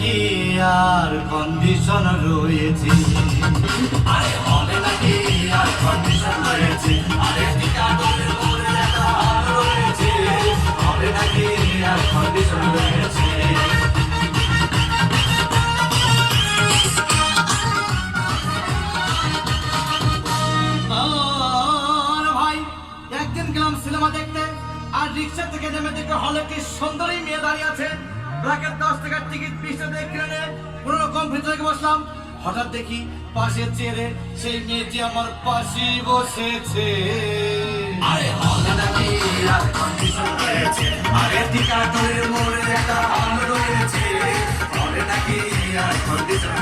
নাকি আর কন্ডিশন রয়েছে? আরে হবে নাকি আর কন্ডিশন রয়েছে? আরে টিকাগড়ের মোড়ে একটা হাল রয়েছে, হবে নাকি আর কন্ডিশন রয়েছে? একদিন গেলাম সিনেমা দেখতে, আর রিক্সা থেকে নেমে দেখতে হলে কি সুন্দরী মেয়ে দাঁড়িয়ে আছে। ব্র্যাকেট 10 টাকার টিকিট 20 টাকা দিয়ে কিনে নিয়ে কোনো রকম ভিতরে বসলাম। হঠাৎ দেখি পাশে চেয়ারে সেই মেয়েটি আমার পাশেই বসেছে। আরে হলে নাকি আর কন্ডিশন রয়েছে? আরে টিকাগড়ের মোড়ে একটা হাল রয়েছে, হলে নাকি আর কন্ডিশন